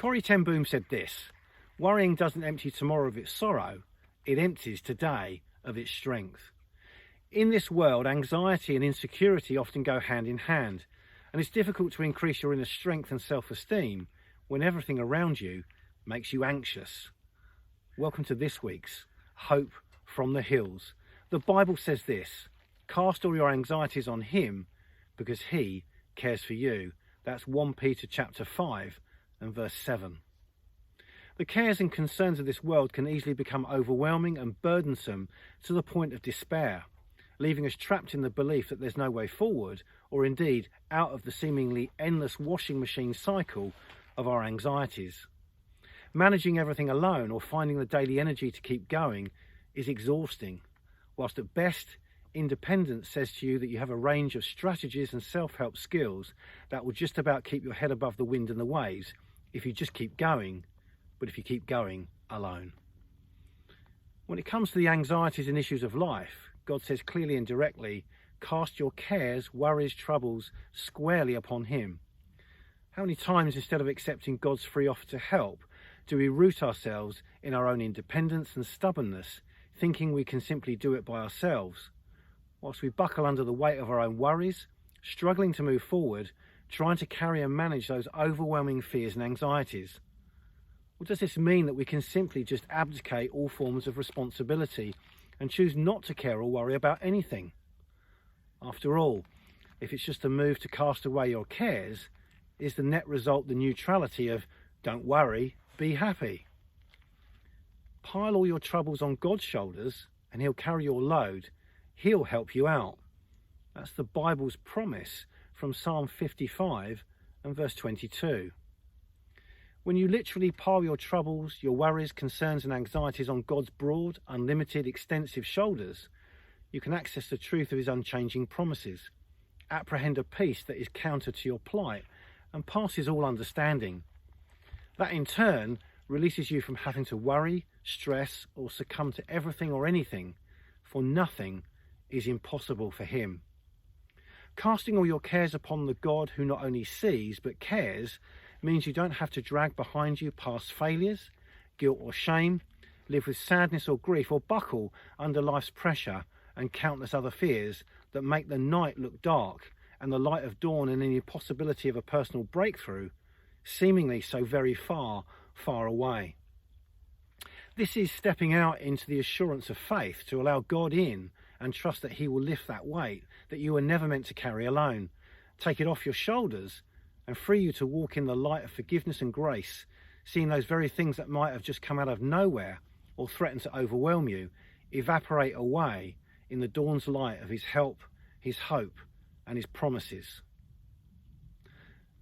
Corrie ten Boom said this: "Worrying doesn't empty tomorrow of its sorrow, it empties today of its strength." In this world, anxiety and insecurity often go hand in hand, and it's difficult to increase your inner strength and self-esteem when everything around you makes you anxious. Welcome to this week's Hope from the Hills. The Bible says this: "Cast all your anxieties on him because he cares for you." That's 1 Peter chapter 5 and verse 7. The cares and concerns of this world can easily become overwhelming and burdensome to the point of despair, leaving us trapped in the belief that there's no way forward, or indeed out of the seemingly endless washing machine cycle of our anxieties. Managing everything alone or finding the daily energy to keep going is exhausting, whilst at best, independence says to you that you have a range of strategies and self-help skills that will just about keep your head above the wind and the waves if you just keep going, but if you keep going alone. When it comes to the anxieties and issues of life, God says clearly and directly, cast your cares, worries, troubles squarely upon him. How many times, instead of accepting God's free offer to help, do we root ourselves in our own independence and stubbornness, thinking we can simply do it by ourselves, whilst we buckle under the weight of our own worries, struggling to move forward, trying to carry and manage those overwhelming fears and anxieties? Or does this mean that we can simply just abdicate all forms of responsibility and choose not to care or worry about anything? After all, if it's just a move to cast away your cares, is the net result the neutrality of "don't worry, be happy"? Pile all your troubles on God's shoulders and he'll carry your load. He'll help you out. That's the Bible's promise from Psalm 55 and verse 22. When you literally pile your troubles, your worries, concerns and anxieties on God's broad, unlimited, extensive shoulders, you can access the truth of his unchanging promises, apprehend a peace that is counter to your plight and passes all understanding. That in turn releases you from having to worry, stress or succumb to everything or anything, for nothing is impossible for him. Casting all your cares upon the God who not only sees but cares means you don't have to drag behind you past failures, guilt or shame, live with sadness or grief, or buckle under life's pressure and countless other fears that make the night look dark and the light of dawn and any possibility of a personal breakthrough seemingly so very far, far away. This is stepping out into the assurance of faith to allow God in and trust that he will lift that weight that you were never meant to carry alone, take it off your shoulders and free you to walk in the light of forgiveness and grace, seeing those very things that might have just come out of nowhere or threatened to overwhelm you evaporate away in the dawn's light of his help, his hope and his promises.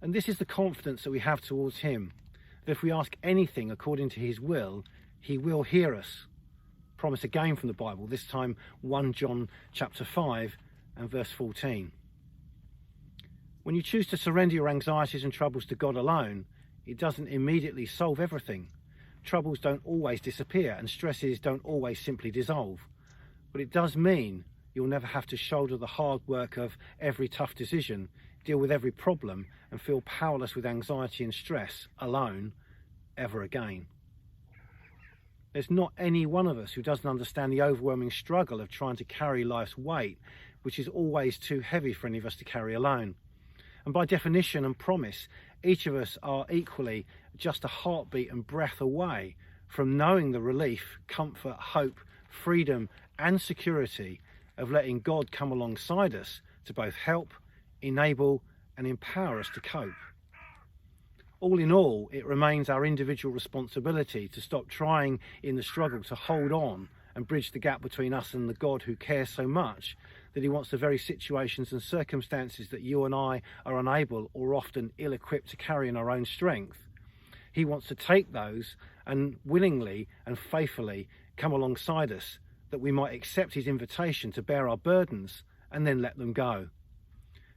And this is the confidence that we have towards him, that if we ask anything according to his will, he will hear us. Promise again from the Bible, this time 1 John chapter 5 and verse 14. When you choose to surrender your anxieties and troubles to God alone, it doesn't immediately solve everything. Troubles don't always disappear and stresses don't always simply dissolve. But it does mean you'll never have to shoulder the hard work of every tough decision, deal with every problem and feel powerless with anxiety and stress alone ever again. There's not any one of us who doesn't understand the overwhelming struggle of trying to carry life's weight, which is always too heavy for any of us to carry alone. And by definition and promise, each of us are equally just a heartbeat and breath away from knowing the relief, comfort, hope, freedom and security of letting God come alongside us to both help, enable and empower us to cope. All in all, it remains our individual responsibility to stop trying in the struggle to hold on and bridge the gap between us and the God who cares so much that he wants the very situations and circumstances that you and I are unable or often ill-equipped to carry in our own strength. He wants to take those and willingly and faithfully come alongside us that we might accept his invitation to bear our burdens and then let them go.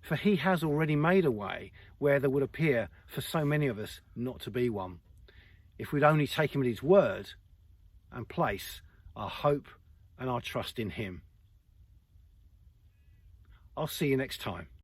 For he has already made a way where there would appear for so many of us not to be one, if we'd only take him at his word and place our hope and our trust in him. I'll see you next time.